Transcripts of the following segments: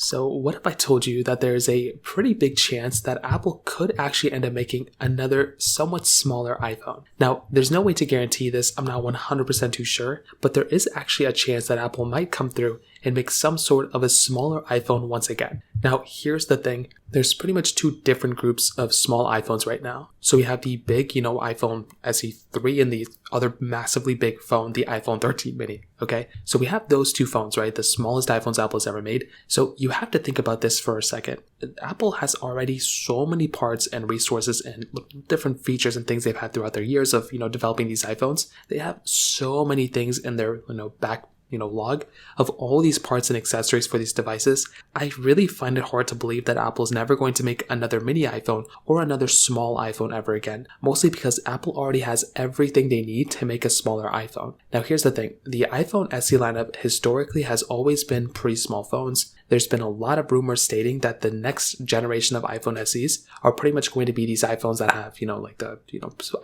So what if I told you that there is a pretty big chance that Apple could actually end up making another somewhat smaller iPhone? Now, there's no way to guarantee this, I'm not 100% too sure, but there is actually a chance that Apple might come through and make some sort of a smaller iPhone once again. Now, here's the thing. There's pretty much two different groups of small iPhones right now. So we have the big, iPhone SE3 and the other massively big phone, the iPhone 13 mini, okay? So we have those two phones, right? The smallest iPhones Apple has ever made. So you have to think about this for a second. Apple has already so many parts and resources and different features and things they've had throughout their years of, developing these iPhones. They have so many things in their, back log of all these parts and accessories for these devices. I really find it hard to believe that Apple is never going to make another mini iPhone or another small iPhone ever again, mostly because Apple already has everything they need to make a smaller iPhone. Now here's the thing, the iPhone SE lineup historically has always been pretty small phones. There's been a lot of rumors stating that the next generation of iPhone SEs are pretty much going to be these iPhones that have, like the,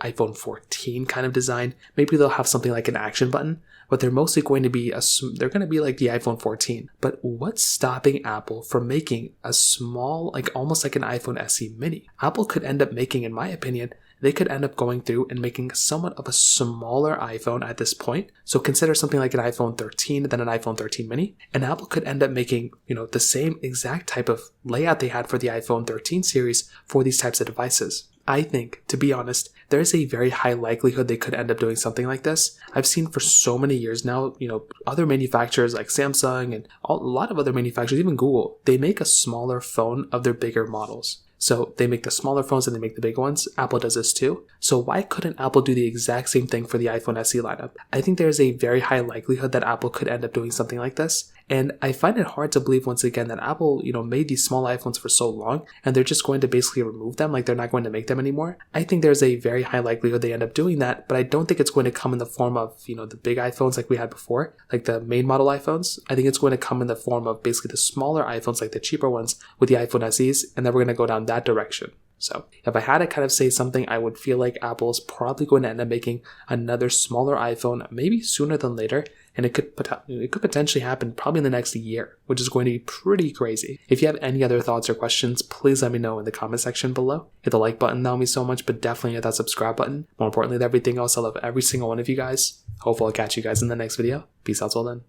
iPhone 14 kind of design. Maybe they'll have something like an action button, but they're mostly going to be they're going to be like the iPhone 14. But what's stopping Apple from making a small, almost like an iPhone SE mini? Apple could end up making, in my opinion, they could end up going through and making somewhat of a smaller iPhone at this point. So consider something like an iPhone 13 than an iPhone 13 mini. And Apple could end up making, the same exact type of layout they had for the iPhone 13 series for these types of devices. I think, to be honest, there is a very high likelihood they could end up doing something like this. I've seen for so many years now, other manufacturers like Samsung and a lot of other manufacturers, even Google, they make a smaller phone of their bigger models. So they make the smaller phones and they make the big ones. Apple does this too. So why couldn't Apple do the exact same thing for the iPhone SE lineup? I think there's a very high likelihood that Apple could end up doing something like this. And I find it hard to believe once again that Apple, made these small iPhones for so long and they're just going to basically remove them, like they're not going to make them anymore. I think there's a very high likelihood they end up doing that, but I don't think it's going to come in the form of, the big iPhones like we had before, like the main model iPhones. I think it's going to come in the form of basically the smaller iPhones, like the cheaper ones with the iPhone SEs, and then we're going to go down that direction. So if I had to kind of say something, I would feel like Apple's probably going to end up making another smaller iPhone, maybe sooner than later. And it could potentially happen probably in the next year, which is going to be pretty crazy. If you have any other thoughts or questions, please let me know in the comment section below. Hit the like button, that would mean so much, but definitely hit that subscribe button. More importantly than everything else, I love every single one of you guys. Hopefully I'll catch you guys in the next video. Peace out till then.